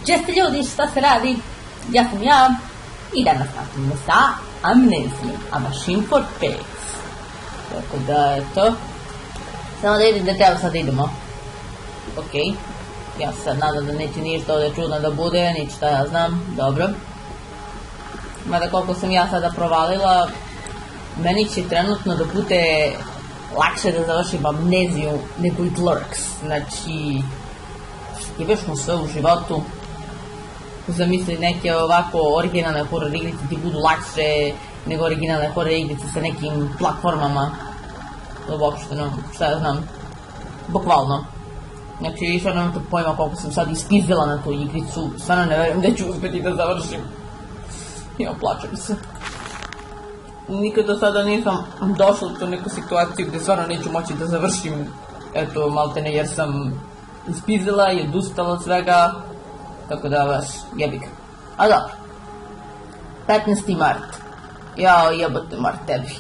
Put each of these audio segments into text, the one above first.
Česte ljudi, šta se radi? Ja sam ja i danas nastavimo sa Amnezijom, a Machine for Pigs. Tako da, eto. Samo da vidim da treba sad idemo. Okej. Ja se sad nadam da neće ništa ovdje čudno da bude, nič šta ja znam, dobro. Mada koliko sam ja sada provalila, meni će trenutno da bude lakše da završim Amneziju nego It Lurks. Znači, skibešno sve u životu. Zamisli neke ovako originalne horror igrice ti budu lakše nego originalne horror igrice sa nekim platformama. Uopšte, šta ja znam, bukvalno. Znači, stvarno nemam to pojma koliko sam sad ispizdila na tu igricu, stvarno ne verujem da ću uspjeti da završim. Ja plačem se. Nikada sada nisam došla u tu neku situaciju gdje stvarno neću moći da završim, eto, maltene, jer sam ispizdila i odustala od svega, tako da baš jebik. A dobro. 15. mart. Jao, jebote Mart tebi.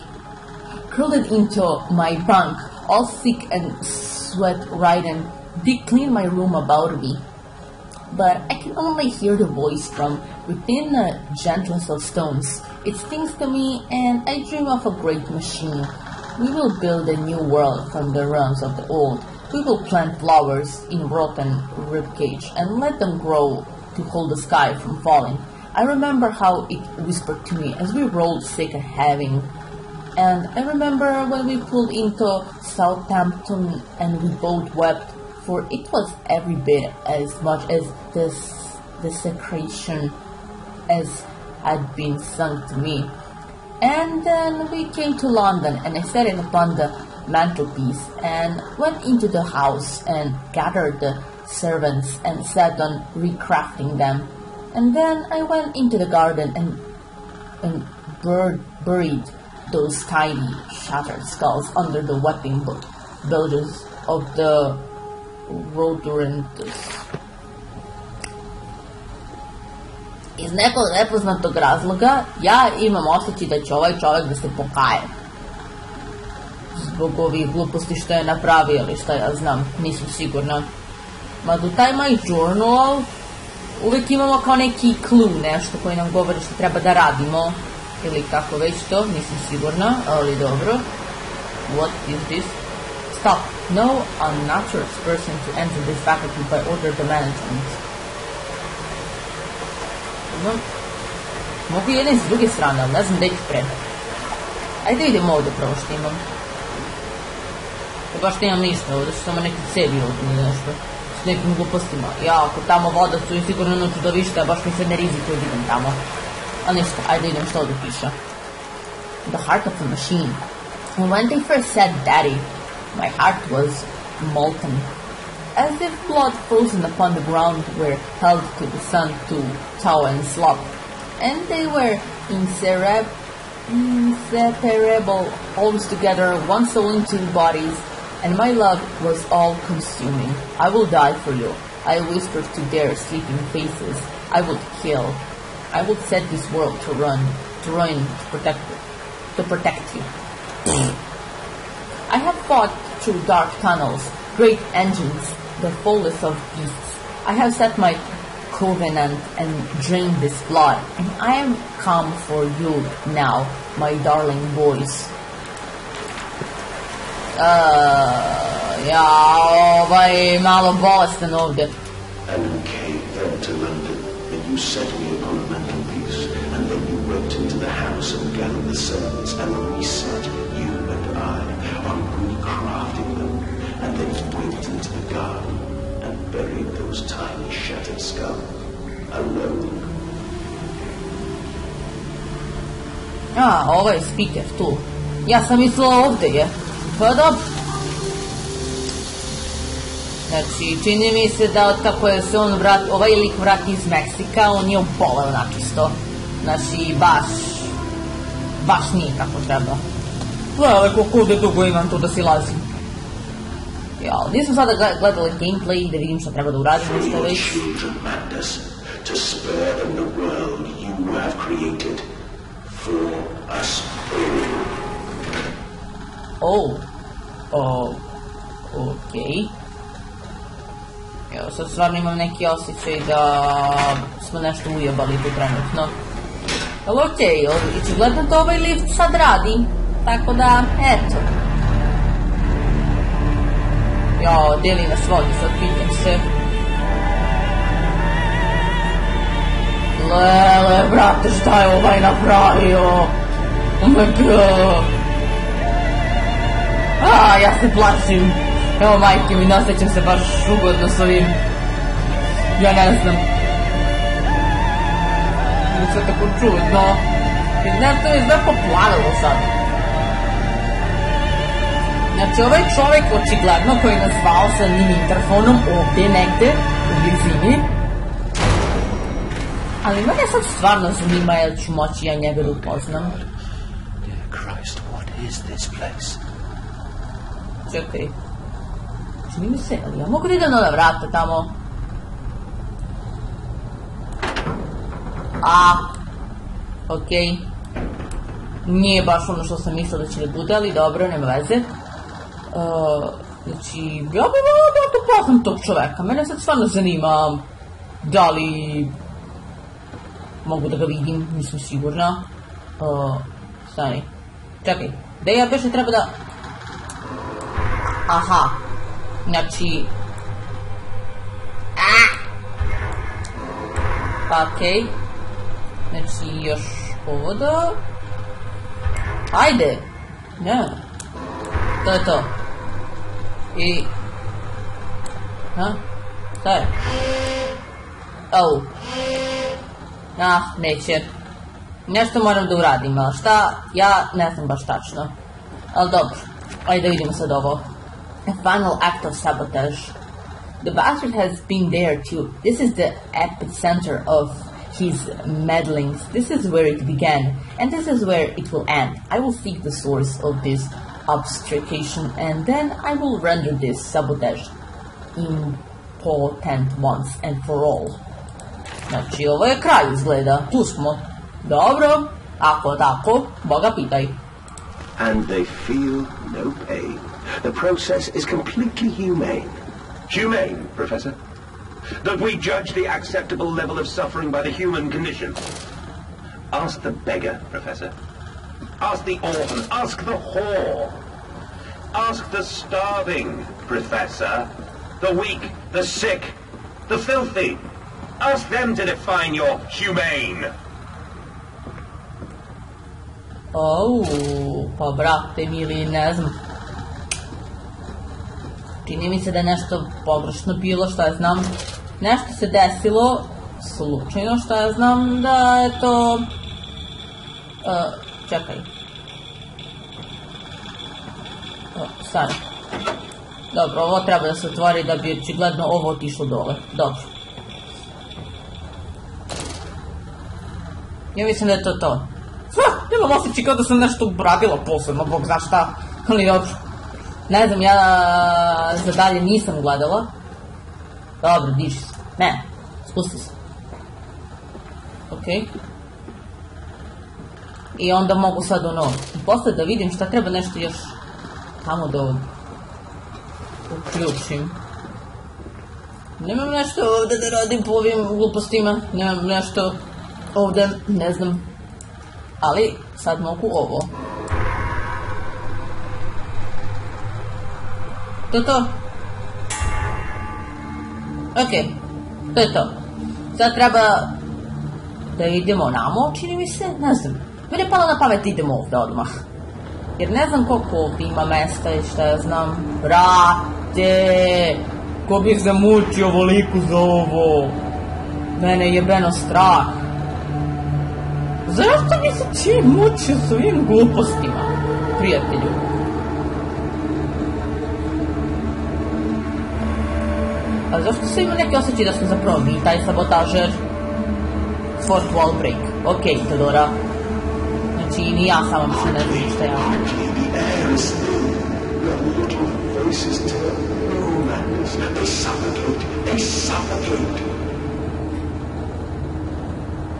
Curled into my bunk, all sick and sweat-ridden, they clean my room about me. But I can only hear the voice from within the gentlest of stones. It stings to me, and I dream of a great machine. We will build a new world from the ruins of the old. We will plant flowers in rotten ribcage and let them grow to hold the sky from falling. I remember how it whispered to me as we rolled sick and having. And I remember when we pulled into Southampton and we both wept, for it was every bit as much as desecration as had been sung to me. And then we came to London, and I set it upon the mantelpiece and went into the house and gathered the servants and sat on recrafting them. And then I went into the garden and buried those tiny shattered skulls under the weeping bulges of the rodorhynthus. Iz nekog nepoznatog razloga ja imam osjećaj da će ovaj čovjek da se pokaje zbog ovih gluposti što je napravio ili šta ja znam, nisam sigurna. Mada u taj my journal uvijek imamo kao neki clue, nešto koji nam govori što treba da radimo ili kako već to, nisam sigurna, ali dobro. What is this? Stop. No unauthorized person to enter this faculty by order of the management. Mogu jedan s druge strane, ali ne znam da ih pre. Ajde vidimo ovdje prvo što imam. Baš nemam ništa, ovdje su samo neki cevi ovdje nešto. S nekim glupostima. Ja, ako tamo voda su je sigurno ono čudovište, a baš mi se ne rizikuje da idem tamo. Ali ništa, ajde idem što ovdje piše. The heart of a machine. And when they first said daddy, my heart was molten. As if blood frozen upon the ground were held to the sun to thaw and slop. And they were inseparable, always together, one soul in two bodies, and my love was all-consuming. I will die for you, I whispered to their sleeping faces. I would kill. I would set this world to ruin, to protect you. I have fought through dark tunnels, great engines, the fullest of beasts. I have set my covenant and drained this blood, and I am come for you now, my darling boys. Ja, malo bolestan ovdje. And you came then to London, and you set me upon a mantelpiece, and then you went into the house and gathered the servants, and reset you and I on recrafting them, and then you went into the garden and buried those tiny shattered skulls alone. Ovo je speaker tu. Ja sam mislila ovdje je. Pa dobro. Znači, čini mi se da od kako je se on vrati, ovaj lik vrati iz Meksika, on je oboleo načisto. Znači, baš nije kako treba. Gledaj koliko ovdje dugo imam tu da si lazim. Ja, nisam sada gledala gameplay da vidim što treba da uradim, nešto već. To spare them the world you have created for us all. Oh, okay. Evo, sad stvarno imam neki osjećaj da smo nešto ujebali tu trenutno. Ali okej, očigledno to ovaj lift sad radi. Tako da, eto. Jao, gdje li nas vodi, sad pitam se. Lele, brate, šta je ovaj napravio? Oh my god. Ja se plašim. Evo, majke mi, nasjećam se baš ugodno s ovim. Ja ne znam. Je sve tako čudno. Nešto je sve poplavilo sad. Znači, ovaj čovjek očigledno koji nas zvao sa njim interfonom ovdje negde u blizini. Ali mene sad stvarno zanima jel ću moći ja njega da upoznam. Čekaj. Čini mi se, ali ja mogu da idem na vrata tamo? Okej. Nije baš ono što sam mislila da će da bude, ali dobro, nema veze. Znači, ja bih volila da upoznam tog čoveka. Mene sad stvarno zanima da li mogu da ga vidim, nisam sigurna. Stani. Čekaj, da ja beše treba da... Aha. Znači... Okej. Znači, još ovo da... Ajde! Ne. To je to. I... Šta je? Neće. Nešto moram da uradim, ali šta? Ja ne znam baš tačno. Ali dobro. Ajde da vidimo sad ovo. A final act of sabotage. The bastard has been there too. This is the epicenter of his meddlings. This is where it began, and this is where it will end. I will seek the source of this obfuscation, and then I will render this sabotage impotent once and for all. Znači, ovo je kraj izgleda. Tu smo. Dobro. Ako tako, Boga pitaj. And they feel no pain. The process is completely humane. Humane, Professor? That we judge the acceptable level of suffering by the human condition. Ask the beggar, Professor. Ask the orphan. Ask the whore. Ask the starving, Professor. The weak, the sick, the filthy. Ask them to define your humane. Pa brate mili, ne znam. Čini mi se da je nešto pogrešno bilo, šta ja znam. Nešto se desilo, slučajno, šta ja znam da je to... Čekaj. Stani. Dobro, ovo treba da se otvori da bi očigledno ovo otišlo dole. Dobro. Ja mislim da je to to. Imam osjećaj kao da sam nešto uradila posebno, Bog zna šta. Ali dobro. Ne znam, ja za dalje nisam gledala. Dobro, diži se. Ne, spusti se. Okej. I onda mogu sad ono, posle da vidim šta treba nešto još tamo da uključim. Nemam nešto ovde da radim po ovim glupostima, nemam nešto ovde, ne znam. Ali sad mogu ovo. To je to. Okej, to je to. Sad treba da idemo namo, čini mi se, ne znam. Meni je palo na pamet idemo ovde odmah. Jer ne znam koliko ovdje ima mesta i šta ja znam. Brate! Ko bih zamučio ovoliku za ovo? Mene je jebeno strah. Zašto bi se ti mučio s ovim glupostima, prijatelju? A zašto se ima neki osjećaj da smo zapravo mi taj sabotažer? Fourth wall break. Okej, Todora. Znači, ni ja sama mislim ne znam šta ja.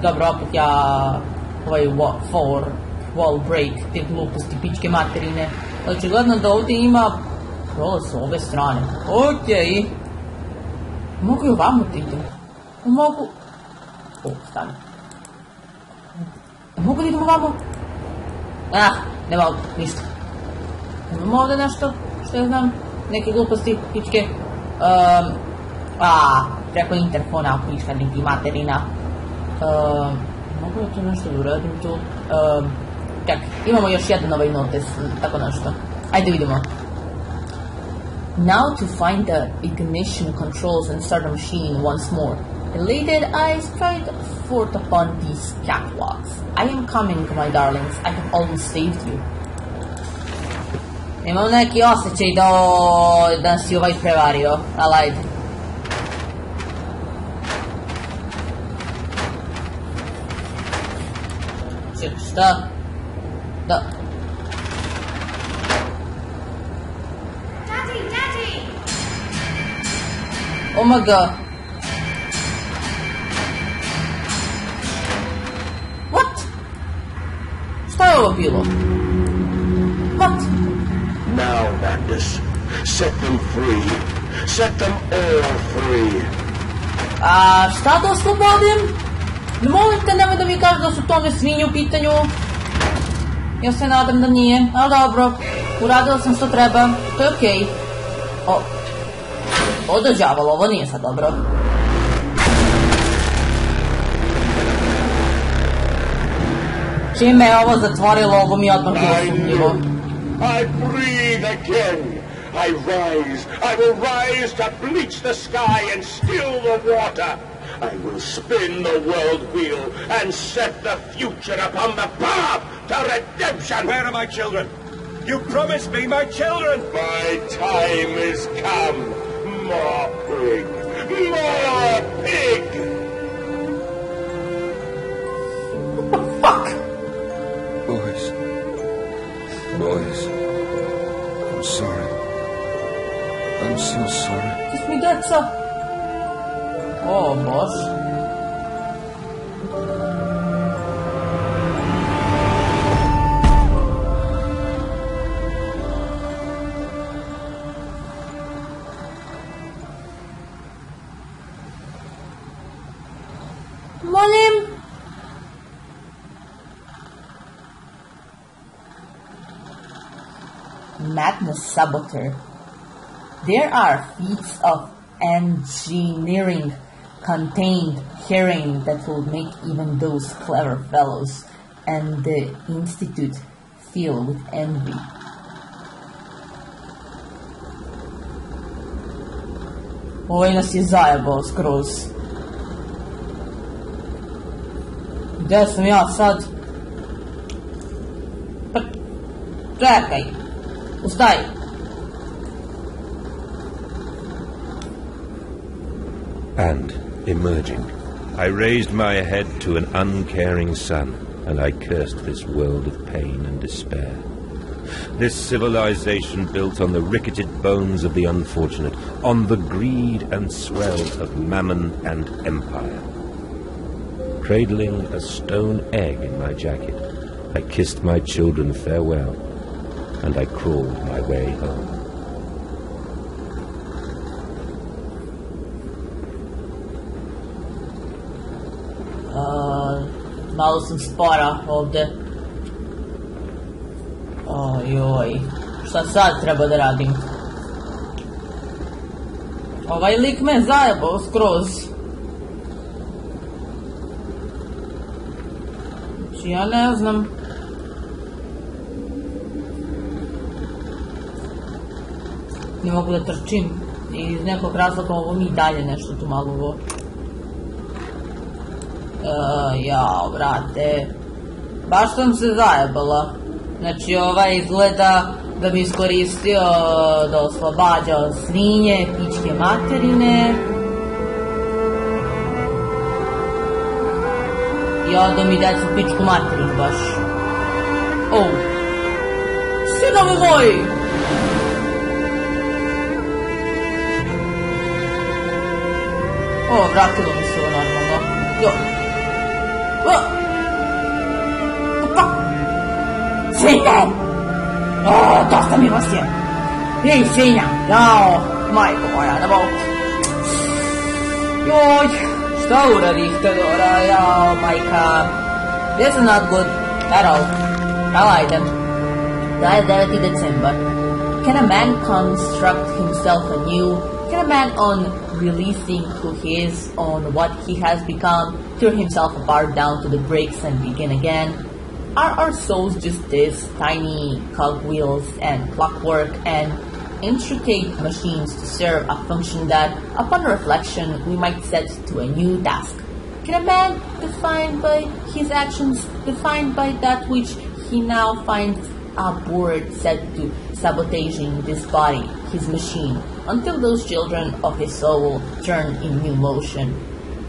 Dobro, opet ja ovaj fourth wall break, te gluposti, pičke materine. Očigledno da ovdje ima prolaz s ove strane. Okej. Mogu i ovamo da idem. Mogu... O, stani. Mogu da idem ovamo? Ne mogu, ništa. Imamo ovdje nešto, što ja znam, neke gluposti, pičke. Preko interfona, pička neki materina. Mogu da to nešto da uradim tu? Čak, imamo još jedan ovaj notes, tako nešto. Ajde vidimo. Now to find the ignition controls and start the machine once more. Elated, I stride forth upon these catwalks. I am coming, my darlings. I have always saved you. Imam neki osjećaj da nas je ovaj prevario, ali ajde. Šta? Da. Daddy! Oh my god. What? Šta je ovo bilo? What? Now, Magnus, set them free. Set them all free. Šta da oslobodim? Molim te, nemoj da mi kažeš da su tome svinje u pitanju. Ja se nadam da nije, ali dobro. Uradila sam što treba, to je okej. O da đavolo, ovo nije sad dobro. Čime je ovo zatvorilo, ovo mi je odmah bilo sumnjivo. I breathe again. I rise. I will rise to bleach the sky and still the water. I will spin the world wheel and set the future upon the path to redemption. Where are my children? You promised me my children. My time is come. More pig. More pig. What the fuck? Boys, I'm sorry. I'm so sorry. Just mi deca. O, Bože. Molim. Madness Saboteur. There are feats of engineering contained herein that will make even those clever fellows and the Institute feel with envy. Ovaj nas je zajebao skroz. Gdje sam ja sad? Pa, čekaj. Ustaj. And, emerging, I raised my head to an uncaring sun, and I cursed this world of pain and despair. This civilization built on the ricketed bones of the unfortunate, on the greed and swell of mammon and empire. Cradling a stone egg in my jacket, I kissed my children farewell, and I crawled my way home. Malo sam spora ovdje. Ojoj. Šta sad treba da radim? Ovaj lik me zajebao skroz. Znači ja ne znam. Ne mogu da trčim. I iz nekog razloga ovo mi dalje nešto tu malo ovo. Jao, brate. Baš sam se zajebala. Znači ovaj izgleda da bi iskoristio da oslobađa od svinje, pičke materine. I onda mi dać u pičku materinu baš. Sinovi moji! Vratilo mi se ovo normalno. Svinje! Dosta mi vas je! Ej, svinja! Jao! Majko moja, ne mogu. Joj, šta uradih, Teodora, jao, majka. This is not good at all. Ajde. Da je 9. decembar. Can a man construct himself anew? Can a man, on releasing who he is, on what he has become, tear himself apart down to the breaks and begin again? Are our souls just these tiny cogwheels and clockwork and intricate machines to serve a function that, upon reflection, we might set to a new task? Can a man, defined by his actions, defined by that which he now finds abhorred, set to sabotaging this body, his machine, until those children of his soul turn in new motion,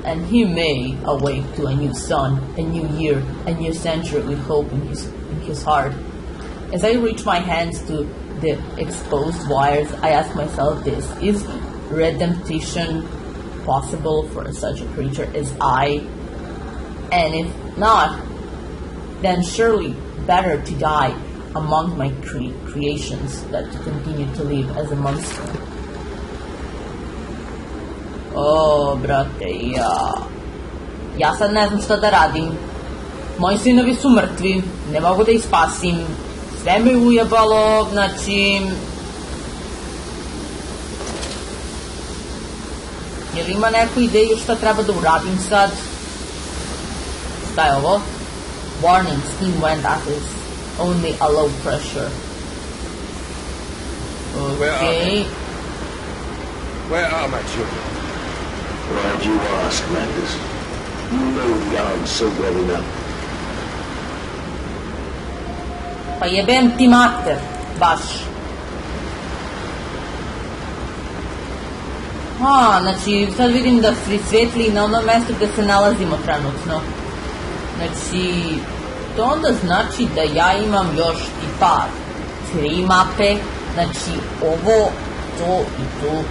and he may awake to a new sun, a new year, a new century with hope in his heart? As I reach my hands to the exposed wires, I ask myself this: is redemption possible for such a creature as I? And if not, then surely better to die among my creations than to continue to live as a monster. O, brate, ja sad ne znam šta da radim. Moji sinovi su mrtvi, ne mogu da ih spasim, sve me ujebalo, znači... Jel ima neku ideju šta treba da uradim sad? Šta je ovo? Warning, steam went at is only a low pressure. Okay. Where are my children? Why'd you ask, Manders? You know the answer well enough. Pa jebem ti mater, baš. Znači, sad vidim da svi svetli na onom mestu gde se nalazimo trenutno. Znači, to onda znači da ja imam još tipa 3 mape, znači ovo, to i to.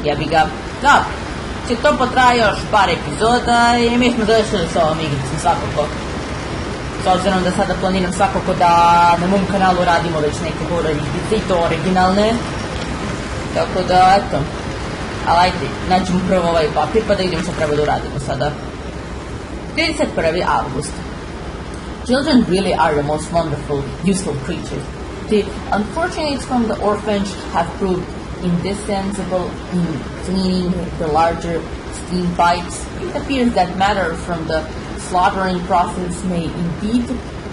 Jebi ga. Da, će to potraje još par epizoda i mi smo završili s ovom igricom svakako. S obzirom da sada planiram svakako da na mom kanalu radimo već neke horror igrice i to originalne. Tako da, eto. Ali ajde, nađemo prvo ovaj papir pa da vidimo što treba da uradimo sada. 31. August. Children really are the most wonderful, useful creatures. The unfortunates from the orphanage have proved indispensable in cleaning the larger steam pipes. It appears that matter from the slaughtering process may indeed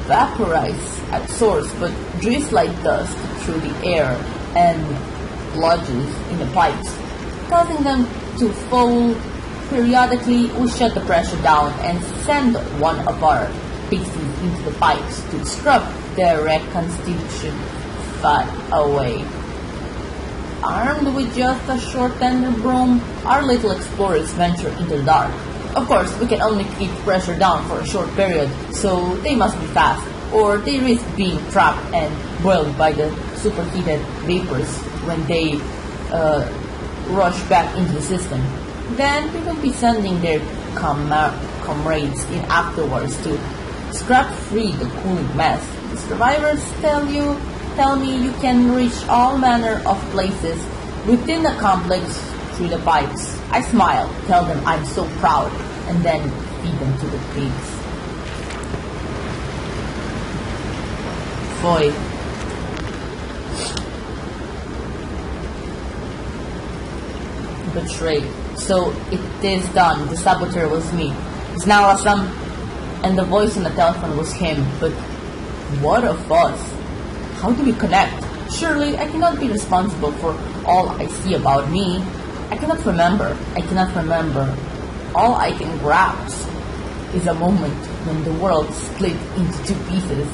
vaporize at source, but drifts like dust through the air and lodges in the pipes, causing them to fall. Periodically, we shut the pressure down and send one of our pieces into the pipes to scrub their reconstitution fat away. Armed with just a short tender broom, our little explorers venture into the dark. Of course, we can only keep pressure down for a short period, so they must be fast, or they risk being trapped and boiled by the superheated vapors when they rush back into the system. Then we will be sending their comrades in afterwards to scrap free the cooling mess. The survivors tell me you can reach all manner of places within the complex through the pipes. I smile, tell them I'm so proud, and then feed them to the pigs. Foi. Betrayed. So it is done. The saboteur was me. Znala sam, and the voice on the telephone was him. But what of us? How do we connect? Surely I cannot be responsible for all I see about me. I cannot remember. All I can grasp is a moment when the world split into 2 pieces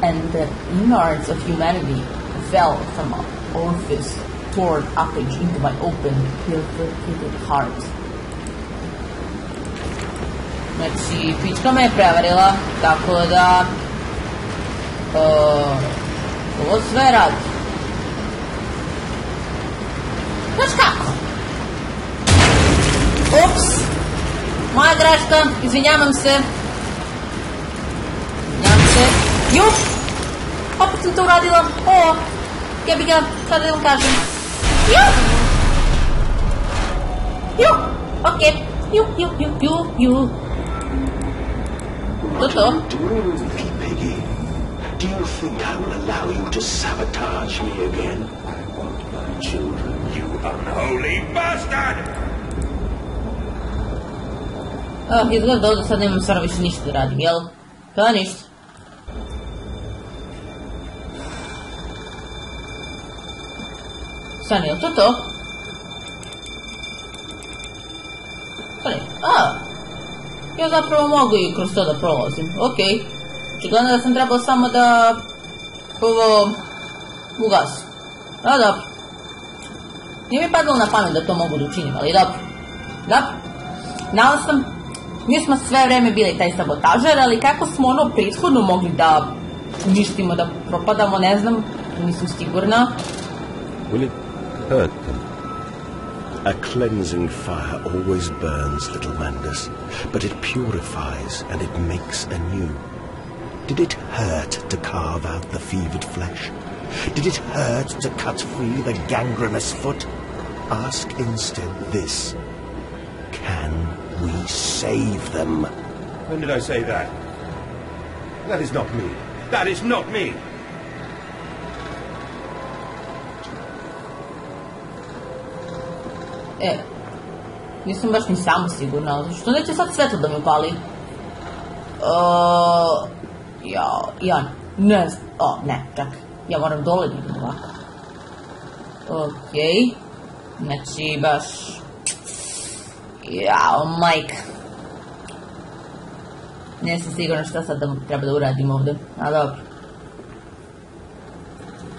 and the innards of humanity fell from an orifice toward upward into my open, purified heart. Znači, pička me je prevarila, tako da ovo sve radi. Znaš kako? Ups! Moja greška, izvinjavam se. Jup! Opet sam to uradila. Jebi ga, šta da vam kažem. Jup! okej. Ju. What are you doing with me, Piggy? Do you think I will allow you to sabotage me again? I want my children, you Unholy bastard! Izgleda da ovdje sad nemam stvarno više ništa da radim, jel? To je ništa. Stani, je to? Stani, ja zapravo mogu i kroz to da prolazim, okej. Očigledno da sam trebao samo da ovo ugasim. Dobro. Nije mi padalo na pamet da to mogu da učinim, ali dobro. Znala sam, mi smo sve vreme bili taj sabotažer, ali kako smo ono prethodno mogli da uništimo, da propadamo, ne znam, nisam sigurna. Will it hurt them? A cleansing fire always burns, little Mandus, but it purifies and it makes anew. Did it hurt to carve out the fevered flesh? Did it hurt to cut free the gangrenous foot? Ask instead this. Can we save them? When did I say that? That is not me. That is not me! Nisam baš ni sama sigurna, što neće sad svetlo da me pali? Čak, ja moram dole da idem ovako. Okej, znači baš... majka. Nisam sigurna šta sad treba da uradim ovdje, a dobro.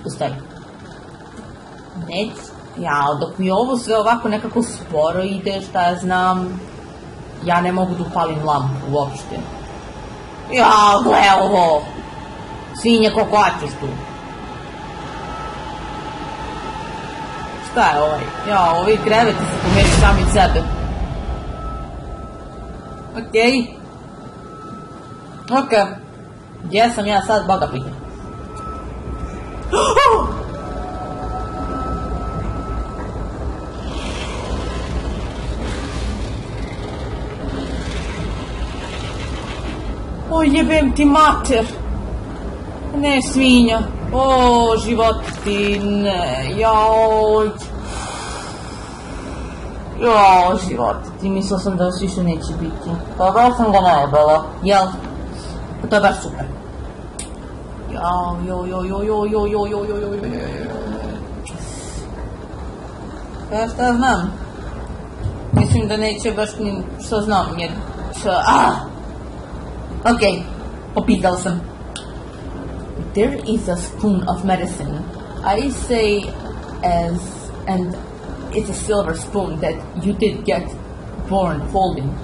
Ustavi. Dok mi ovo sve ovako nekako sporo ide, šta ja znam, ja ne mogu da upalim lampu uopšte. Gle ovo! Svinje koliko hoćeš tu. Šta je ovaj? Ovi kreveti se pomeri sami od sebe. Okej. Gdje sam ja sad, Boga pitam. Jebem ti mater. Ne, svinja. Životine. Životiti. Mislila sam da vas više neće biti. Pa baš sam ga najebala. Jel? Pa to je baš super. Šta znam? Mislim da neće baš ni što znam. Okay, opitala sam. There is a spoon of medicine. I say and it's a silver spoon that you did get born holding.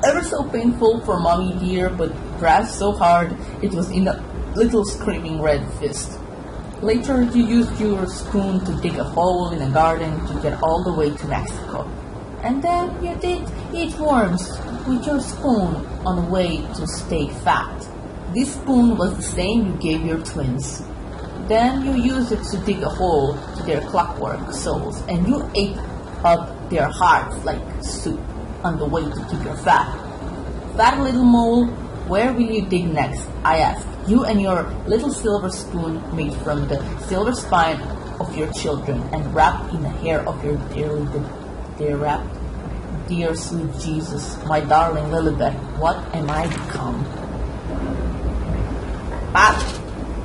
Ever so painful for mommy dear, but grasped so hard it was in a little screaming red fist. Later you used your spoon to dig a hole in a garden to get all the way to Mexico. And then you did eat worms with your spoon on the way to stay fat. This spoon was the same you gave your twins. Then you used it to dig a hole to their clockwork souls, and you ate up their hearts like soup on the way to keep your fat. Fat little mole, where will you dig next? I asked. You and your little silver spoon made from the silver spine of your children and wrapped in the hair of your dear sweet Jesus, my darling Lilibet, what am I become? Pa,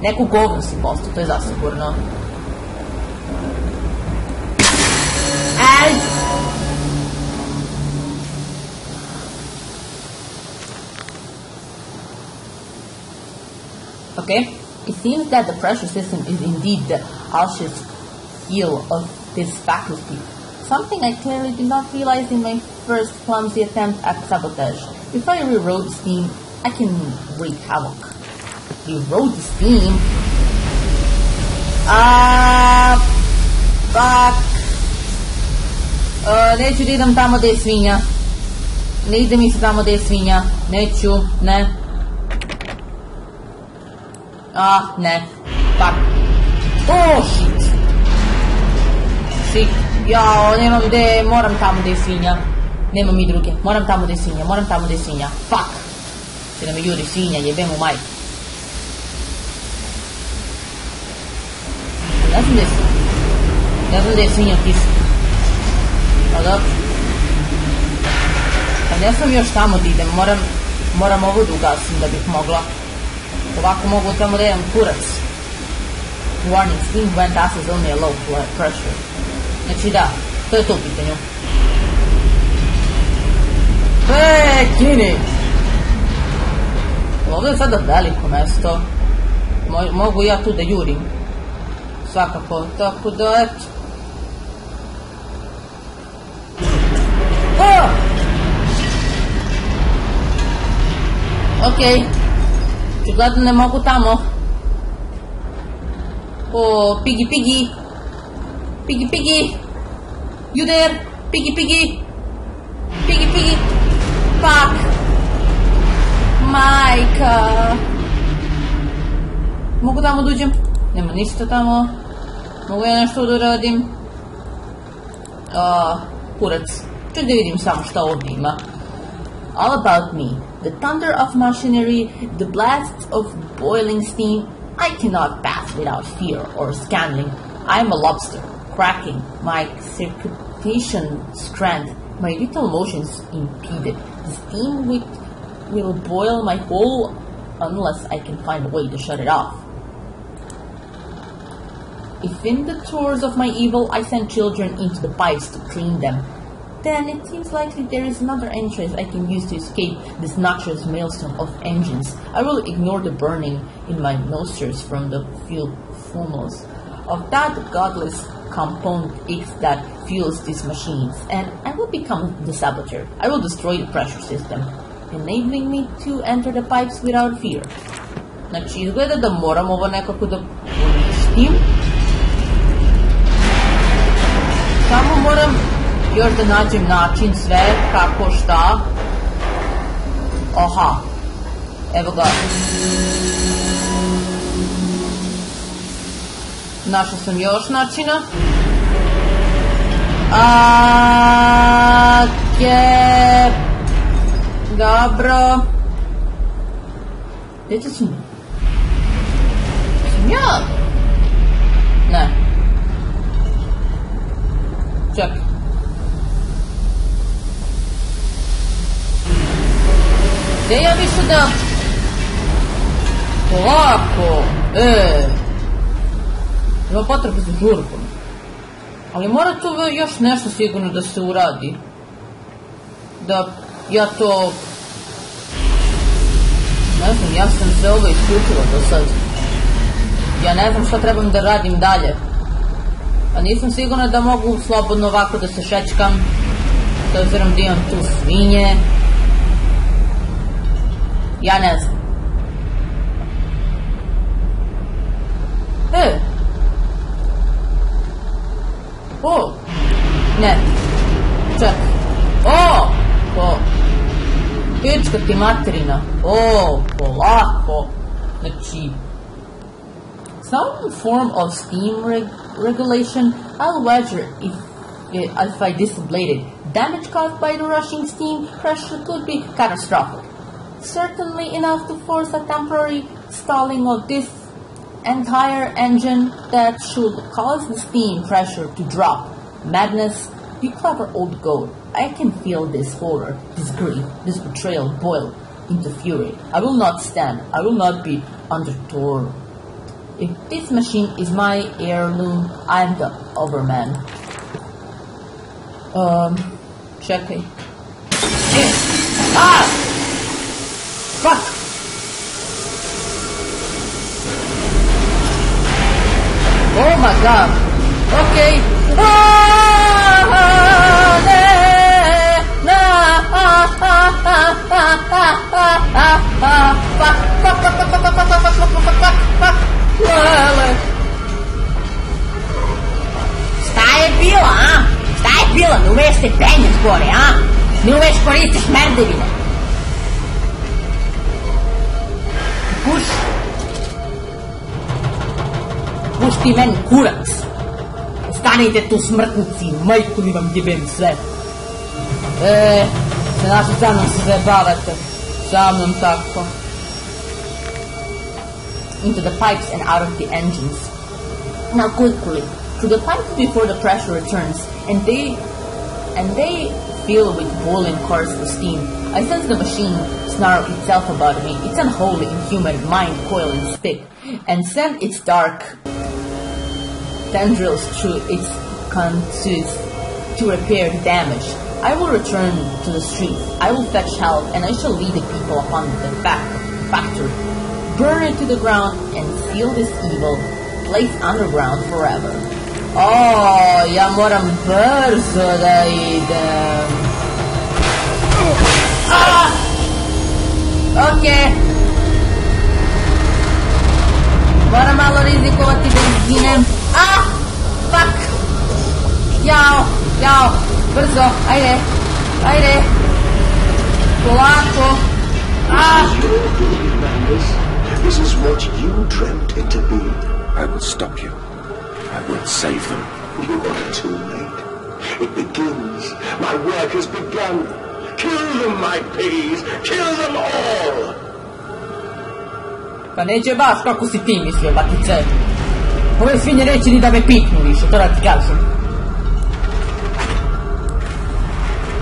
neku govnu si postao, to je zasigurno. Okay, it seems that the pressure system is indeed the Alsh's heel of this faculty. Something I clearly did not realize in my first clumsy attempt at sabotage. If I rewrote the steam, I can wreak havoc. Rewrote the steam? Fuck. Neću da idem tamo gde je svinja. Ne ide mi se tamo gde je svinja. Neću, ne. Ne. Fuck. Oh, shit. Shit. Jao, nemam gde, moram tamo gde je svinja. Nemam i druge, moram tamo gde je svinja, moram tamo gde je svinja. Fuck! Će da me juri svinja, jebem u majku. Ne znam gde je svinja. Ne znam gde je svinja tiska. Pa dobro. Pa ne znam još tamo da idem, moram ovo da ugasim da bih mogla. Ovako mogu tamo da idem kurac. Warning, steam vent gas is only a low pressure. Znači da, to je to u pitanju. Kini! Ovdje je sada veliko mesto. Mogu ja tu da jurim. Svakako, tako da eto. Okej. Očigledno ne mogu tamo. Piggy, Piggy. Piggy, Piggy. You there? Piggy, Piggy. Piggy, Piggy. Fuck. Majka. Mogu tamo da uđem? Nema ništa tamo. Mogu ja nešto da radim? Kurac. Ček da vidim samo šta ovdje ima. All about me. The thunder of machinery, the blasts of boiling steam. I cannot pass without fear or scandling. I am a lobster, cracking, my circulation strength, my little motions impeded. The steam will boil my whole unless I can find a way to shut it off. If in the tours of my evil I send children into the pipes to clean them, then it seems likely there is another entrance I can use to escape this noxious maelstrom of engines. I will ignore the burning in my nostrils from the fuel fumes of that godless compound X that fuels these machines, and I will become the saboteur. I will destroy the pressure system, enabling me to enter the pipes without fear. Znači, izgleda da moram ovo nekako da uništim. Samo moram još da nađem način sve, kako, šta. Aha. Evo ga. Našla sam još načina. Dobro. Gdje će sam? Sam ja? Ne. Čekaj. Gdje ja više da... Polako. Ima potrebe za žurbom. Ali mora tu još nešto sigurno da se uradi. Da ja to... Ne znam, ja sam sve ovo isključila do sad. Ja ne znam šta trebam da radim dalje. A nisam sigurna da mogu slobodno ovako da se šećkam. Da obzirom da imam tu svinje. Ja ne znam. Ne. Čekaj. Pička ti materina. Polako. Znači, some form of steam regulation, I'll wager if I disablated it. Damage caused by the rushing steam pressure could be catastrophic. Certainly enough to force a temporary stalling of this entire engine that should cause the steam pressure to drop. Madness, you clever old goat. I can feel this horror, this grief, this betrayal boil into fury. I will not stand. I will not be undertow. If this machine is my heirloom, I am the overman. Čekaj. Fuck! Oh my god! Okay! Šta je bilo, a? Šta je bilo? Ne umeš se penjati gore, a? Ne umeš koristiti smerdevine. Pušti meni kurac. Šta Stanite tu smrtnici, majku li vam jebem sve. Se naši sa mnom se zajebavate. Sa mnom tako. Into the pipes and out of the engines. Now quickly, to the pipes before the pressure returns, and they fill with boiling cars of steam. I sense the machine snarl itself about me, its unholy, inhuman mind coil and stick, and send its dark tendrils through its conduits to repair the damage. I will return to the streets, I will fetch help, and I shall lead the people upon the factory, burn it to the ground, and seal this evil place underground forever. Oh, ja moram brzo da idem. Ok. Moram malo rizikovati benzinem. Fuck. Jao, brzo, ajde. Polako. This is what you dreamt it to be. I will stop you. I will save them. You are too late. It begins. My work has begun. Kill them, my pigs. Kill them all. Pa neće baš kako si ti mislio, batice. Ove svinje neće ni da me piknu više, to da ti kažem.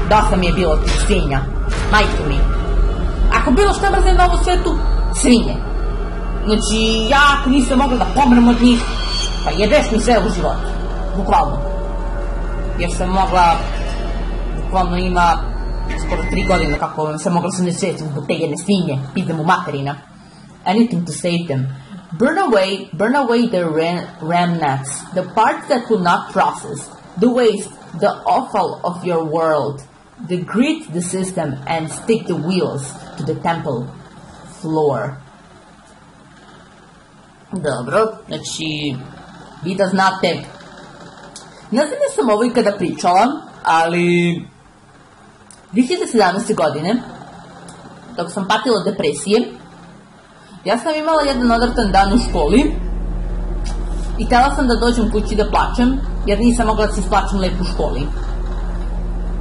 Dosta mi je bilo tih svinja. Majke mi. Ako bilo šta mrzim na ovom svetu, svinje. Znači, ja ako nisam mogla da pomrem od njih, pa jebeš mi sve u životu. Bukvalno. Jer sam mogla, bukvalno ima skoro 3 godine kako sam mogla se ne sjećati zbog te jedne svinje. Pizdem u materina. Anything to save them. Burn away their remnants, the parts that will not process, the waste, the offal of your world, the grit the system and stick the wheels to the temple floor. Dobro, znači, vi da znate, ne znam da sam ovo ikada pričala, ali 2017. godine, dok sam patila od depresije, ja sam imala jedan odratan dan u školi i htjela sam da dođem kući da plačem, jer nisam mogla da se isplačem lepo u školi.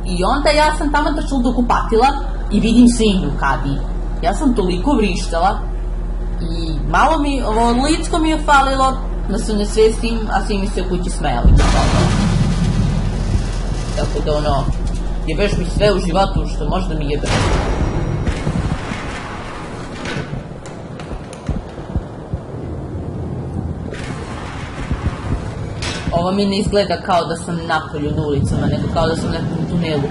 I onda ja sam tamo došla do kupatila i vidim svinju kadi. Ja sam toliko vrištala i malo mi, ovo licko mi je falilo da se ne svestim, a svi mi se u kući smejali. Tako da ono, jebeš mi sve u životu što možda mi jebeš. Ovo mi ne izgleda kao da sam napolju na ulicama, nego kao da sam u nekom tunelu.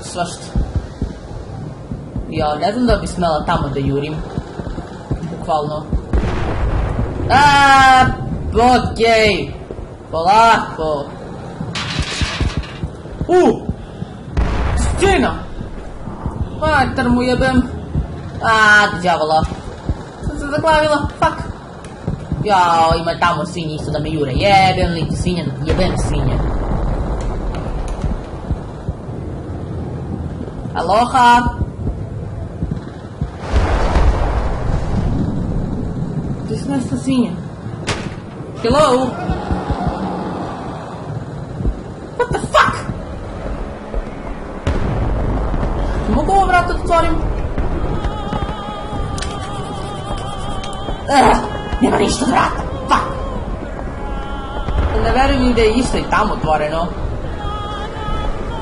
Svašta. Ja ne znam da bi smela tamo da jurim. Bukvalno. Okej. Polako. Scena! Mater mu jebem. Djavola. Sam se zaglavila, fuck. Jao, ima tamo svinje isto da me jure. Jebem li ti svinje, jebem svinje. Aloha. Gdje su nesta svinje? Hello? What the fuck? Mogu ovo vrata da otvorim? Nema ništa vrata, fuck! Ne verujem da je isto i tamo otvoreno.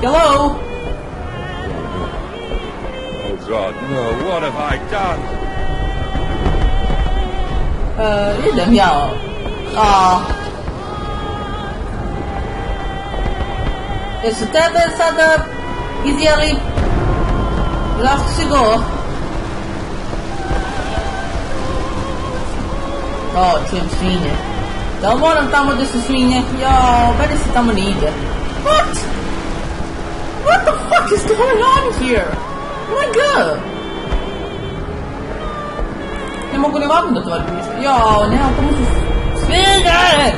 Hello? Oh God, no, what have I done? Idem ja. Jesu tebe sada izjeli? Zašto si go? Čujem svinje. Da li moram tamo gdje su svinje? Jao, meni se tamo ne ide. What? What the fuck is going on here? Oh my god! Ne mogu ne ovako da otvorim ništa. Jao, ne, tamo su svinje!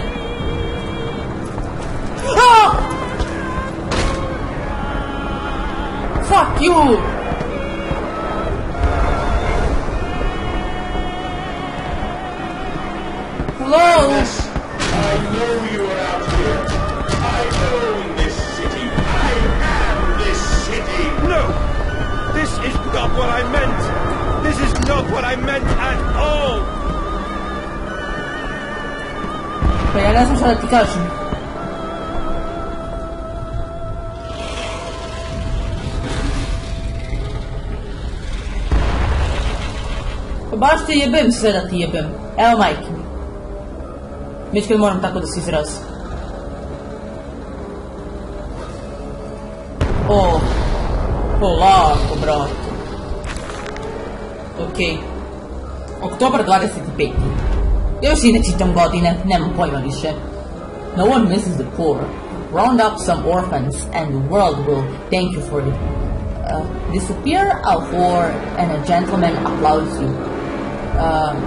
Fuck you! not what I meant! This is not what I meant at all! Pa ja ne znam šta da ti kažem. Pa baš ti jebem sve da ti jebem. Evo majke mi. Već kad moram tako da se izrazim. Polako, brate. Okej. Oktobar 25. Još i ne čitam godine, nemam pojma više. No one misses the poor. Round up some orphans and the world will thank you for it. Disappear a whore and a gentleman applauds you.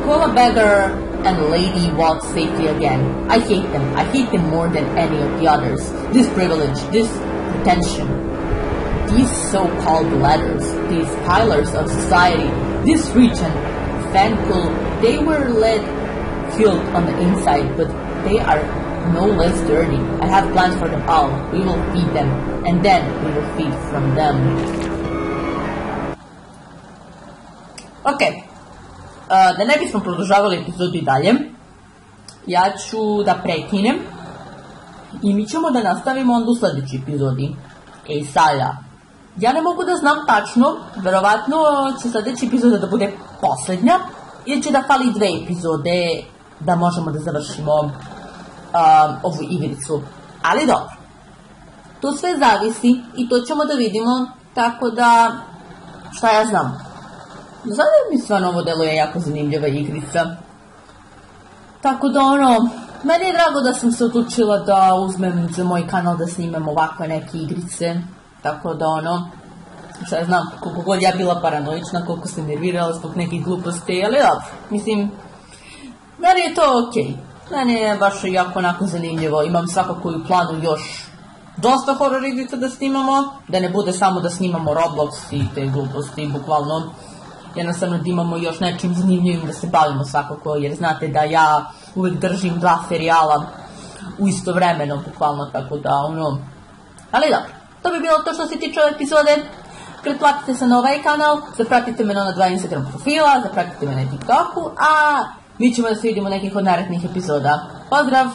Call a beggar and a lady walks safely again. I hate them. I hate them more than any of the others. This privilege, this pretension, these so-called letters, these pillars of society, this rich and thankful, they were led killed on the inside, but they are no less dirty. I have plans for them all. We will feed them, and then we will feed from them. Ok. Da ne bismo produžavali epizodu i dalje, ja ću da prekinem i mi ćemo da nastavimo onda u sljedećoj epizodi. Sada, ja ne mogu da znam tačno, verovatno će sljedeća epizoda da bude posljednja, ili će da fali 2 epizode da možemo da završimo ovu igricu. Ali dobro, to sve zavisi i to ćemo da vidimo, tako da, šta ja znam. Sada mi stvarno ovo deluje jako zanimljiva igrica. Tako da meni je drago da sam se odlučila da uzmem za moj kanal da snimam ovakve neke igrice. Tako da šta ja znam, koliko god ja bila paranoična, koliko se nervirala zbog nekih gluposti, ali dobro, mislim, meni je to okej. Meni je baš jako onako zanimljivo, imam svakako i u planu još dosta horror igrica da snimamo, da ne bude samo da snimamo Roblox i te gluposti, bukvalno. Jednostavno da imamo još nečim zanimljivim da se bavimo svakako, jer znate da ja uvek držim 2 serijala u istovremeno, bukvalno, tako da ali dobro, to bi bilo to što se tiče ove epizode. Pretplatite se na ovaj kanal, zapratite me na ona 2 Instagram profila, zapratite me na TikToku, a mi ćemo da se vidimo nekih od narednih epizoda. Pozdrav!